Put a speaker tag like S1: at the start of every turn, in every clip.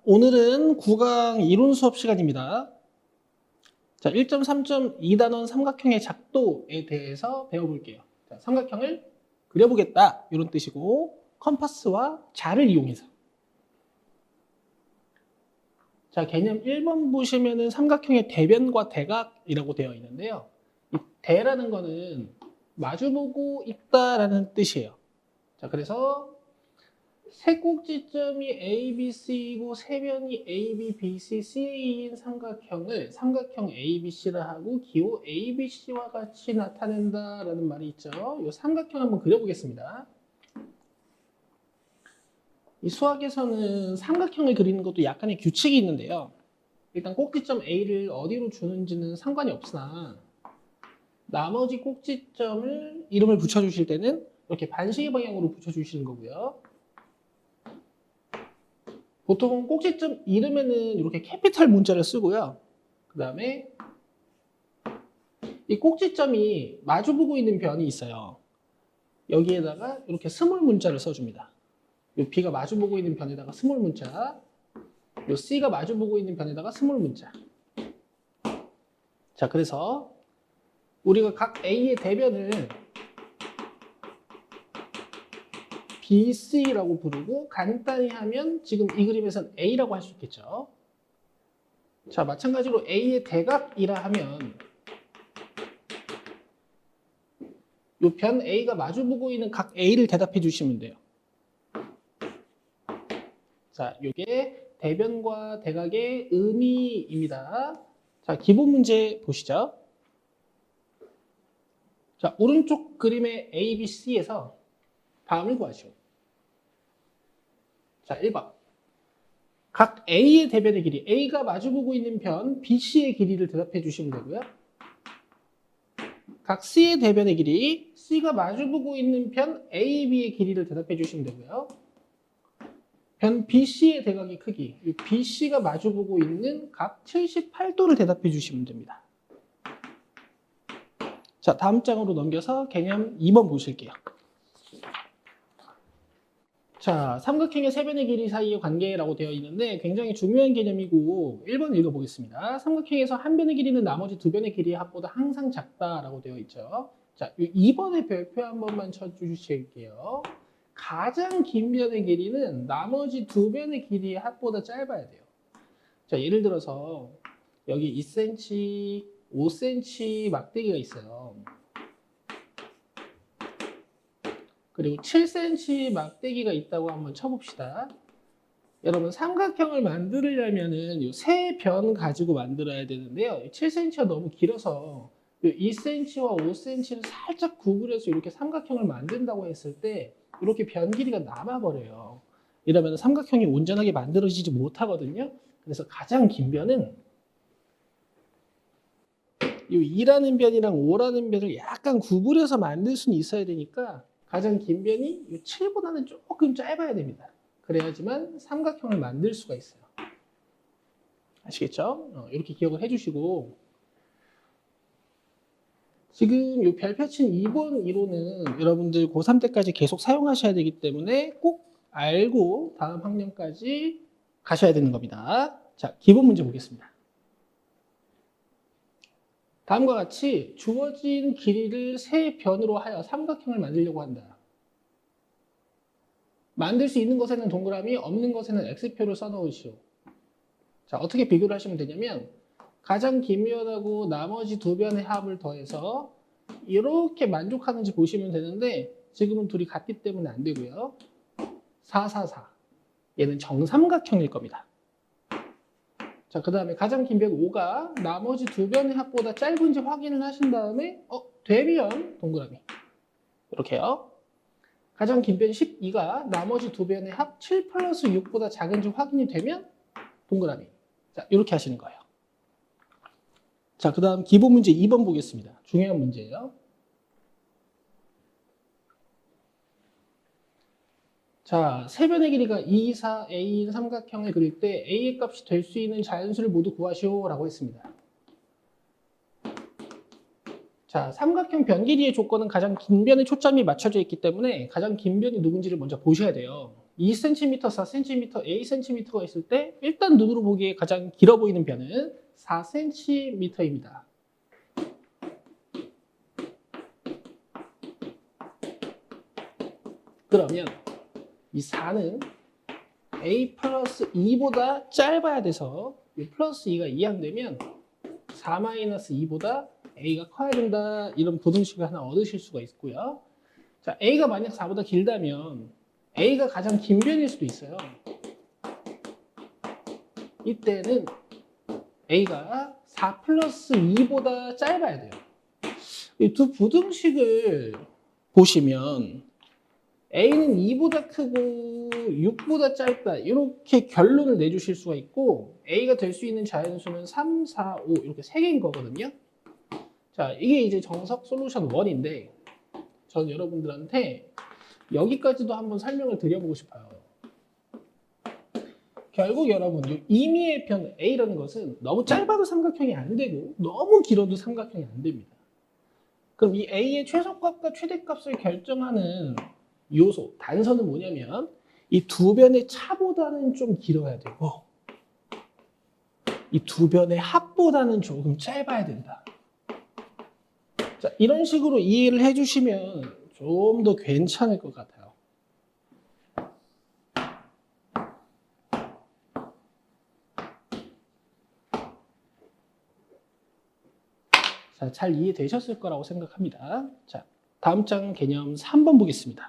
S1: 오늘은 9강 이론 수업 시간입니다. 자, 1.3.2단원 삼각형의 작도에 대해서 배워볼게요. 자, 삼각형을 그려보겠다 이런 뜻이고 컴파스와 자를 이용해서. 자, 개념 1번 보시면은 삼각형의 대변과 대각이라고 되어 있는데요. 이 대라는 거는 마주보고 있다라는 뜻이에요. 자, 그래서 세 꼭지점이 A, B, C이고 세 변이 A, B, B, C, C인 삼각형을 삼각형 A, B, C라 하고 기호 A, B, C와 같이 나타낸다라는 말이 있죠. 이 삼각형 한번 그려보겠습니다. 이 수학에서는 삼각형을 그리는 것도 약간의 규칙이 있는데요. 일단 꼭지점 A를 어디로 주는지는 상관이 없으나 나머지 꼭지점을 이름을 붙여주실 때는 이렇게 반시계 방향으로 붙여주시는 거고요. 보통 꼭지점 이름에는 이렇게 캐피탈 문자를 쓰고요. 그 다음에 이 꼭지점이 마주보고 있는 변이 있어요. 여기에다가 이렇게 스몰 문자를 써줍니다. 이 B가 마주보고 있는 변에다가 스몰 문자, 이 C가 마주보고 있는 변에다가 스몰 문자. 자, 그래서 우리가 각 A의 대변을 BC라고 부르고 간단히 하면 지금 이 그림에서는 A라고 할 수 있겠죠. 자, 마찬가지로 A의 대각이라 하면 이 변 A가 마주보고 있는 각 A를 대답해 주시면 돼요. 자, 이게 대변과 대각의 의미입니다. 자, 기본 문제 보시죠. 자, 오른쪽 그림의 A, B, C에서 다음을 구하시오. 자, 1번. 각 A의 대변의 길이, A가 마주보고 있는 변 BC의 길이를 대답해 주시면 되고요. 각 C의 대변의 길이, C가 마주보고 있는 변 AB의 길이를 대답해 주시면 되고요. 변 BC의 대각의 크기, BC가 마주보고 있는 각 78도를 대답해 주시면 됩니다. 자, 다음 장으로 넘겨서 개념 2번 보실게요. 자, 삼각형의 세 변의 길이 사이의 관계라고 되어 있는데 굉장히 중요한 개념이고 1번 읽어보겠습니다. 삼각형에서 한 변의 길이는 나머지 두 변의 길이의 합보다 항상 작다라고 되어 있죠. 자, 2번의 별표 한 번만 쳐주실게요. 가장 긴 변의 길이는 나머지 두 변의 길이의 합보다 짧아야 돼요. 자, 예를 들어서 여기 2cm, 5cm 막대기가 있어요. 그리고 7cm 막대기가 있다고 한번 쳐봅시다. 여러분, 삼각형을 만들려면은 이 세 변 가지고 만들어야 되는데요. 7cm가 너무 길어서 2cm와 5cm를 살짝 구부려서 이렇게 삼각형을 만든다고 했을 때 이렇게 변 길이가 남아버려요. 이러면 삼각형이 온전하게 만들어지지 못하거든요. 그래서 가장 긴 변은 이 2라는 변이랑 5라는 변을 약간 구부려서 만들 수는 있어야 되니까 가장 긴 변이 이 7보다는 조금 짧아야 됩니다. 그래야지만 삼각형을 만들 수가 있어요. 아시겠죠? 이렇게 기억을 해주시고 지금 이 별표친 2번 이론은 여러분들 고3 때까지 계속 사용하셔야 되기 때문에 꼭 알고 다음 학년까지 가셔야 되는 겁니다. 자, 기본 문제 보겠습니다. 다음과 같이 주어진 길이를 세 변으로 하여 삼각형을 만들려고 한다. 만들 수 있는 것에는 동그라미, 없는 것에는 X표를 써놓으시오. 자, 어떻게 비교를 하시면 되냐면 가장 긴 변하고 나머지 두 변의 합을 더해서 이렇게 만족하는지 보시면 되는데 지금은 둘이 같기 때문에 안 되고요. 4, 4, 4. 얘는 정삼각형일 겁니다. 자, 그 다음에 가장 긴 변 5가 나머지 두 변의 합보다 짧은지 확인을 하신 다음에 되면 동그라미. 이렇게요. 가장 긴 변 12가 나머지 두 변의 합 7 플러스 6보다 작은지 확인이 되면 동그라미. 자, 이렇게 하시는 거예요. 자, 그 다음 기본 문제 2번 보겠습니다. 중요한 문제예요. 자, 세 변의 길이가 2, 4, A인 삼각형을 그릴 때 A의 값이 될 수 있는 자연수를 모두 구하시오 라고 했습니다. 자, 삼각형 변 길이의 조건은 가장 긴 변에 초점이 맞춰져 있기 때문에 가장 긴 변이 누군지를 먼저 보셔야 돼요. 2cm, 4cm, Acm가 있을 때 일단 눈으로 보기에 가장 길어 보이는 변은 4cm입니다. 그러면 이 4는 A 플러스 2보다 짧아야 돼서 이 플러스 2가 이항되면 4 마이너스 2보다 A가 커야 된다. 이런 부등식을 하나 얻으실 수가 있고요. 자, A가 만약 4보다 길다면 A가 가장 긴 변일 수도 있어요. 이때는 A가 4 플러스 2보다 짧아야 돼요. 이 두 부등식을 보시면 A는 2보다 크고 6보다 짧다 이렇게 결론을 내주실 수가 있고 A가 될 수 있는 자연수는 3, 4, 5 이렇게 3개인 거거든요. 자, 이게 이제 정석 솔루션 1인데 전 여러분들한테 여기까지도 한번 설명을 드려보고 싶어요. 결국 여러분 이 임의의 편 A라는 것은 너무 짧아도 삼각형이 안 되고 너무 길어도 삼각형이 안 됩니다. 그럼 이 A의 최소값과 최대값을 결정하는 요소, 단서는 뭐냐면 이 두 변의 차보다는 좀 길어야 되고 이 두 변의 합보다는 조금 짧아야 된다. 자, 이런 식으로 이해를 해주시면 좀 더 괜찮을 것 같아요. 자, 잘 이해되셨을 거라고 생각합니다. 자, 다음 장 개념 3번 보겠습니다.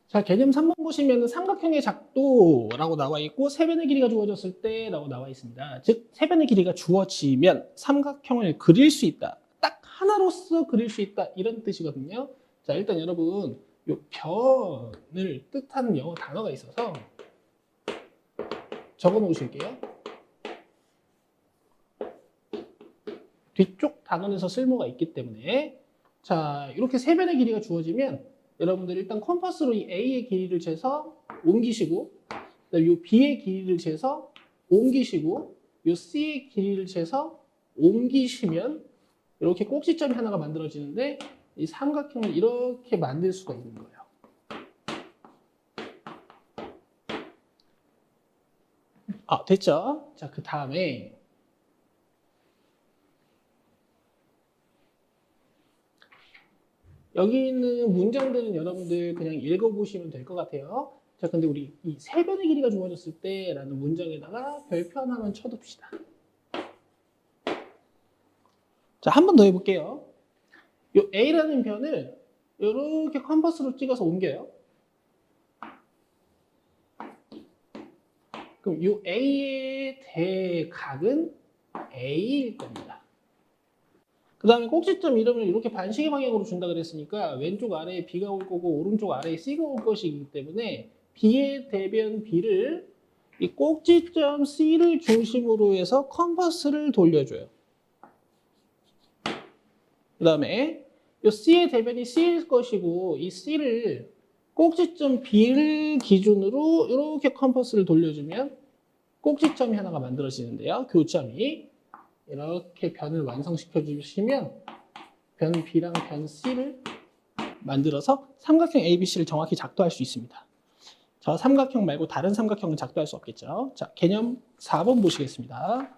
S1: 자, 개념 3번 보시면 삼각형의 작도라고 나와 있고 세변의 길이가 주어졌을 때라고 나와 있습니다. 즉 세변의 길이가 주어지면 삼각형을 그릴 수 있다. 딱 하나로서 그릴 수 있다. 이런 뜻이거든요. 자, 일단 여러분 이 변을 뜻하는 영어 단어가 있어서 적어 놓으실게요. 뒤쪽 단원에서 쓸모가 있기 때문에 자, 이렇게 세변의 길이가 주어지면 여러분들 일단 컴퍼스로 이 A의 길이를 재서 옮기시고 그다음에 이 B의 길이를 재서 옮기시고 이 C의 길이를 재서 옮기시면 이렇게 꼭지점이 하나가 만들어지는데 이 삼각형을 이렇게 만들 수가 있는 거예요. 아, 됐죠? 자, 그 다음에 여기 있는 문장들은 여러분들 그냥 읽어보시면 될 것 같아요. 자, 근데 우리 이 세변의 길이가 주어졌을 때라는 문장에다가 별표 하나만 쳐둡시다. 자, 한 번 더 해볼게요. 이 A라는 변을 이렇게 컴퍼스로 찍어서 옮겨요. 그럼 이 A의 대각은 A일 겁니다. 그 다음에 꼭지점 이름을 이렇게 반시계 방향으로 준다 그랬으니까 왼쪽 아래에 B가 올 거고 오른쪽 아래에 C가 올 것이기 때문에 B의 대변 B를 이 꼭지점 C를 중심으로 해서 컴퍼스를 돌려줘요. 그 다음에 이 C의 대변이 C일 것이고 이 C를 꼭지점 B를 기준으로 이렇게 컴퍼스를 돌려주면 꼭지점이 하나가 만들어지는데요. 교점이. 이렇게 변을 완성시켜 주시면 변 B랑 변 C를 만들어서 삼각형 ABC를 정확히 작도할 수 있습니다. 저 삼각형 말고 다른 삼각형은 작도할 수 없겠죠. 자, 개념 4번 보시겠습니다.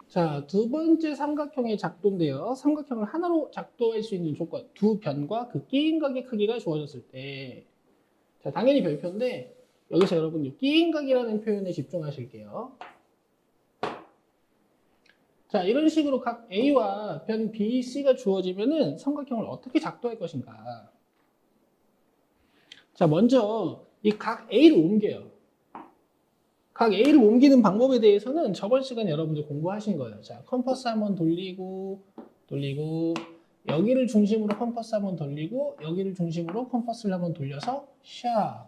S1: 자, 두 번째 삼각형의 작도인데요. 삼각형을 하나로 작도할 수 있는 조건, 두 변과 그 끼인각의 크기가 주어졌을 때 자, 당연히 별표인데 여기서 여러분 끼인각이라는 표현에 집중하실게요. 자, 이런 식으로 각 A와 변 B, C가 주어지면은 삼각형을 어떻게 작도할 것인가? 자, 먼저 이 각 A를 옮겨요. 각 A를 옮기는 방법에 대해서는 저번 시간에 여러분들 공부하신 거예요. 자, 컴퍼스 한번 돌리고 여기를 중심으로 컴퍼스 한번 돌리고 여기를 중심으로 컴퍼스를 한번 돌려서 샥.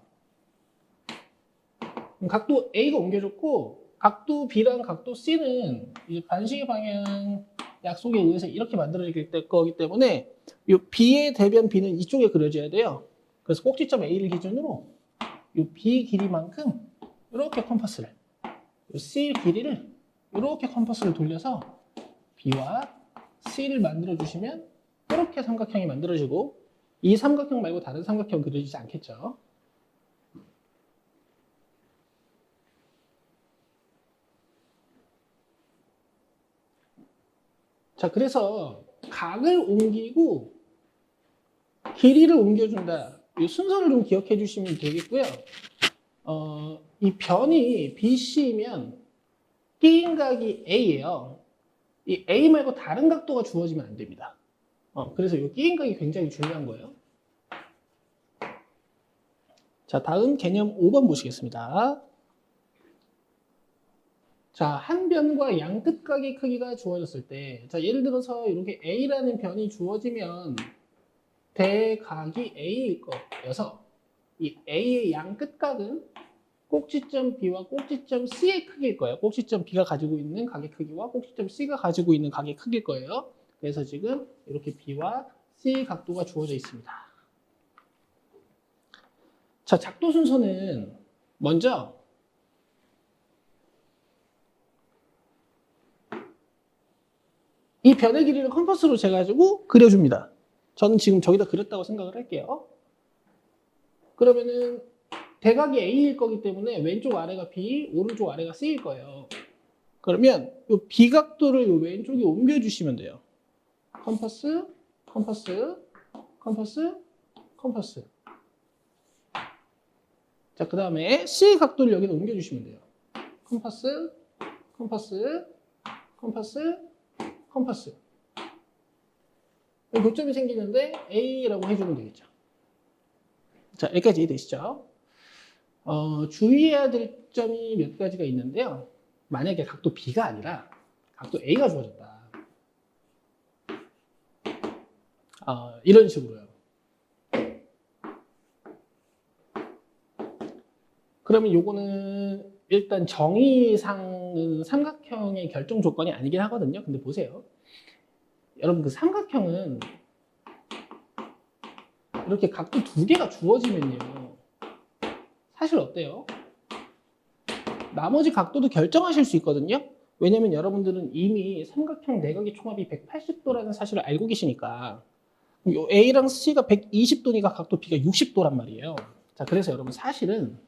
S1: 각도 A가 옮겨졌고 각도 B랑 각도 C는 이제 반시계 방향 약속에 의해서 이렇게 만들어질 거기 때문에 이 B의 대변 B는 이쪽에 그려져야 돼요. 그래서 꼭지점 A를 기준으로 이 B 길이만큼 이렇게 컴퍼스를 이 C 길이를 이렇게 컴퍼스를 돌려서 B와 C를 만들어 주시면 이렇게 삼각형이 만들어지고 이 삼각형 말고 다른 삼각형 그려지지 않겠죠. 자, 그래서 각을 옮기고 길이를 옮겨준다. 이 순서를 좀 기억해 주시면 되겠고요. 이 변이 BC면 끼인 각이 A예요. 이 A 말고 다른 각도가 주어지면 안 됩니다. 그래서 이 끼인 각이 굉장히 중요한 거예요. 자, 다음 개념 5번 보시겠습니다. 자, 한 변과 양 끝각의 크기가 주어졌을 때, 자, 예를 들어서 이렇게 A라는 변이 주어지면 대각이 A일 거여서 이 A의 양 끝각은 꼭지점 B와 꼭지점 C의 크기일 거예요. 꼭지점 B가 가지고 있는 각의 크기와 꼭지점 C가 가지고 있는 각의 크기일 거예요. 그래서 지금 이렇게 B와 C의 각도가 주어져 있습니다. 자, 작도 순서는 먼저 이 변의 길이를 컴퍼스로 재가지고 그려줍니다. 저는 지금 저기다 그렸다고 생각을 할게요. 그러면은 대각이 A일 거기 때문에 왼쪽 아래가 B, 오른쪽 아래가 C일 거예요. 그러면 이 B각도를 이 왼쪽에 옮겨주시면 돼요. 컴퍼스, 컴퍼스, 컴퍼스, 컴퍼스. 자, 그 다음에 C 각도를 여기다 옮겨주시면 돼요. 컴퍼스, 컴퍼스, 컴퍼스, 컴퍼스. 교점이 생기는데 A라고 해주면 되겠죠. 자, 여기까지 이해되시죠? 주의해야 될 점이 몇 가지가 있는데요. 만약에 각도 B가 아니라 각도 A가 주어졌다. 이런 식으로요. 그러면 요거는 일단 정의상은 삼각형의 결정 조건이 아니긴 하거든요. 근데 보세요. 여러분 그 삼각형은 이렇게 각도 두 개가 주어지면요. 사실 어때요? 나머지 각도도 결정하실 수 있거든요. 왜냐면 여러분들은 이미 삼각형 내각의 총합이 180도라는 사실을 알고 계시니까 A랑 C가 120도니까 각도 B가 60도란 말이에요. 자, 그래서 여러분 사실은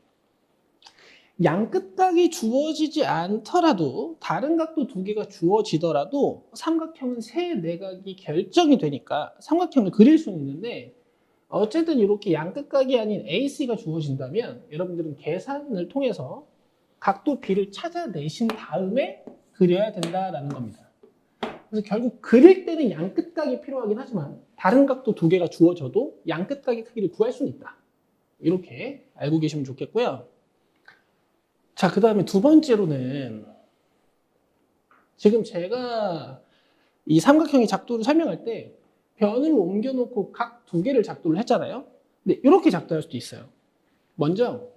S1: 양 끝각이 주어지지 않더라도 다른 각도 두 개가 주어지더라도 삼각형은 세 내각이 결정이 되니까 삼각형을 그릴 수는 있는데 어쨌든 이렇게 양 끝각이 아닌 AC가 주어진다면 여러분들은 계산을 통해서 각도 B를 찾아내신 다음에 그려야 된다라는 겁니다. 그래서 결국 그릴 때는 양 끝각이 필요하긴 하지만 다른 각도 두 개가 주어져도 양 끝각의 크기를 구할 수는 있다. 이렇게 알고 계시면 좋겠고요. 자, 그 다음에 두 번째로는 지금 제가 이 삼각형의 작도를 설명할 때 변을 옮겨놓고 각 두 개를 작도를 했잖아요. 근데 이렇게 작도할 수도 있어요. 먼저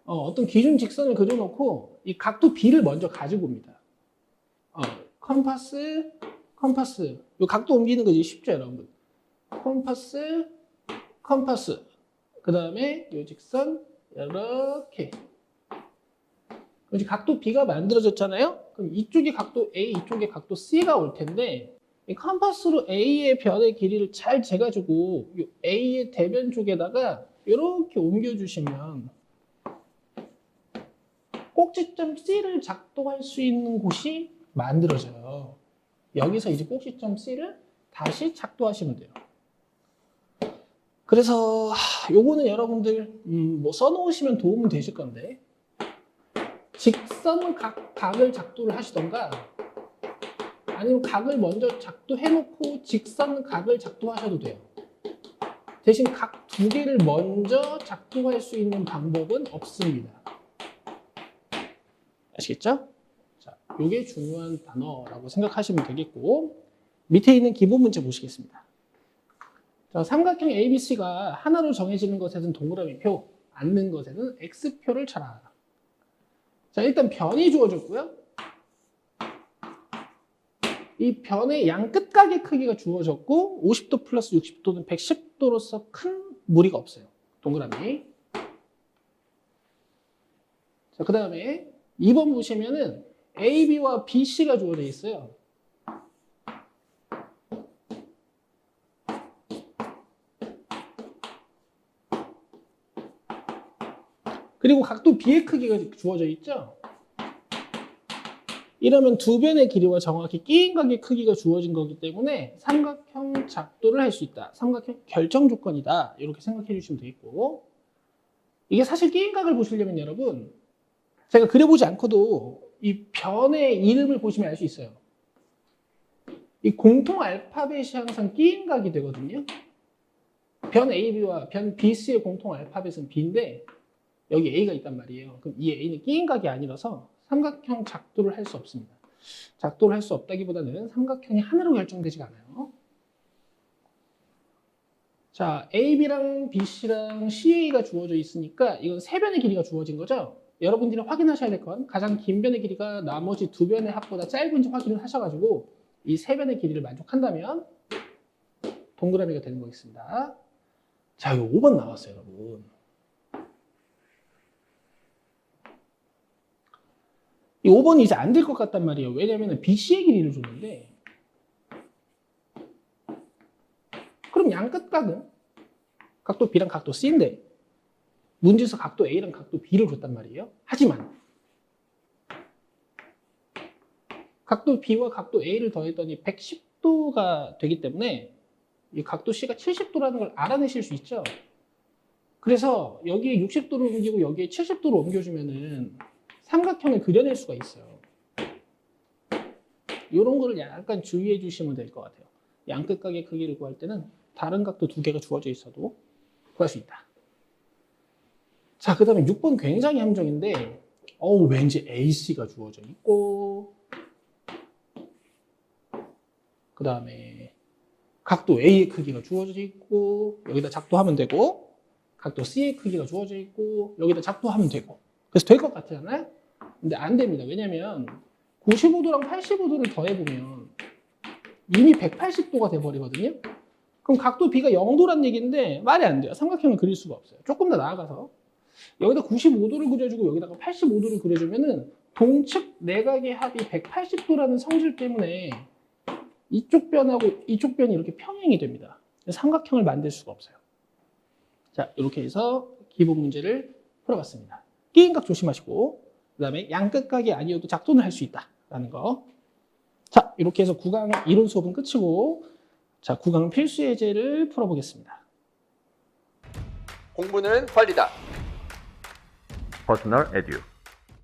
S1: 어떤 기준 직선을 그려놓고 이 각도 B를 먼저 가지고 옵니다. 컴파스, 컴파스. 이 각도 옮기는 거 이제 쉽죠, 여러분? 컴파스, 컴파스. 그 다음에 이 직선 이렇게. 이제 각도 B가 만들어졌잖아요. 그럼 이쪽에 각도 A, 이쪽에 각도 C가 올 텐데 이 컴파스로 A의 변의 길이를 잘 재가지고 이 A의 대변 쪽에다가 이렇게 옮겨주시면 꼭지점 C를 작동할 수 있는 곳이 만들어져요. 여기서 이제 꼭지점 C를 다시 작동하시면 돼요. 그래서 요거는 여러분들 뭐 써놓으시면 도움은 되실 건데 직선 각을 작도를 하시던가 아니면 각을 먼저 작도해놓고 직선 각을 작도하셔도 돼요. 대신 각 두 개를 먼저 작동할 수 있는 방법은 없습니다. 아시겠죠? 자, 이게 중요한 단어라고 생각하시면 되겠고 밑에 있는 기본 문제 보시겠습니다. 자, 삼각형 ABC가 하나로 정해지는 것에는 동그라미 표, 않는 것에는 X표를 쳐라. 자, 일단 변이 주어졌고요. 이 변의 양 끝각의 크기가 주어졌고 50도 플러스 60도는 110도로서 큰 무리가 없어요. 동그라미. 자, 그 다음에 2번 보시면은 AB와 BC가 주어져 있어요. 그리고 각도 B의 크기가 주어져 있죠. 이러면 두 변의 길이와 정확히 끼인 각의 크기가 주어진 거기 때문에 삼각형 작도를 할 수 있다. 삼각형 결정 조건이다. 이렇게 생각해 주시면 되겠고, 이게 사실 끼인 각을 보시려면 여러분, 제가 그려보지 않고도 이 변의 이름을 보시면 알 수 있어요. 이 공통 알파벳이 항상 끼인 각이 되거든요. 변 AB와 변 BC의 공통 알파벳은 B인데 여기 A가 있단 말이에요. 그럼 이 A는 끼인 각이 아니라서 삼각형 작도를 할 수 없습니다. 작도를 할 수 없다기보다는 삼각형이 하나로 결정되지가 않아요. 자, AB랑 BC랑 CA가 주어져 있으니까 이건 세 변의 길이가 주어진 거죠. 여러분들이 확인하셔야 될 건 가장 긴 변의 길이가 나머지 두 변의 합보다 짧은지 확인을 하셔가지고 이 세 변의 길이를 만족한다면 동그라미가 되는 거겠습니다. 자, 이거 5번 나왔어요, 여러분. 이 5번이 이제 안 될 것 같단 말이에요. 왜냐면 BC의 길이를 줬는데, 그럼 양끝각은 각도 B랑 각도 C인데 문제에서 각도 A랑 각도 B를 줬단 말이에요. 하지만 각도 B와 각도 A를 더했더니 110도가 되기 때문에 이 각도 C가 70도라는 걸 알아내실 수 있죠. 그래서 여기에 60도를 옮기고 여기에 70도를 옮겨주면은 삼각형을 그려낼 수가 있어요. 이런 거를 약간 주의해 주시면 될 것 같아요. 양끝각의 크기를 구할 때는 다른 각도 두 개가 주어져 있어도 구할 수 있다. 자, 그 다음에 6번 굉장히 함정인데, 왠지 AC가 주어져 있고, 그 다음에 각도 A의 크기가 주어져 있고, 여기다 작도하면 되고, 각도 C의 크기가 주어져 있고, 여기다 작도하면 되고. 그래서 될 것 같잖아요? 근데 안 됩니다. 왜냐면 95도랑 85도를 더해보면 이미 180도가 돼버리거든요? 그럼 각도 B가 0도란 얘기인데 말이 안 돼요. 삼각형을 그릴 수가 없어요. 조금 더 나아가서 여기다 95도를 그려주고 여기다가 85도를 그려주면은 동측 내각의 합이 180도라는 성질 때문에 이쪽 변하고 이쪽 변이 이렇게 평행이 됩니다. 삼각형을 만들 수가 없어요. 자, 이렇게 해서 기본 문제를 풀어봤습니다. 끼인각 조심하시고, 그 다음에 양끝각이 아니어도 작도는 할 수 있다라는 거. 자, 이렇게 해서 9강 이론 수업은 끝이고, 자, 9강 필수 예제를 풀어보겠습니다.
S2: 공부는 빨리다.
S3: 퍼스널 에듀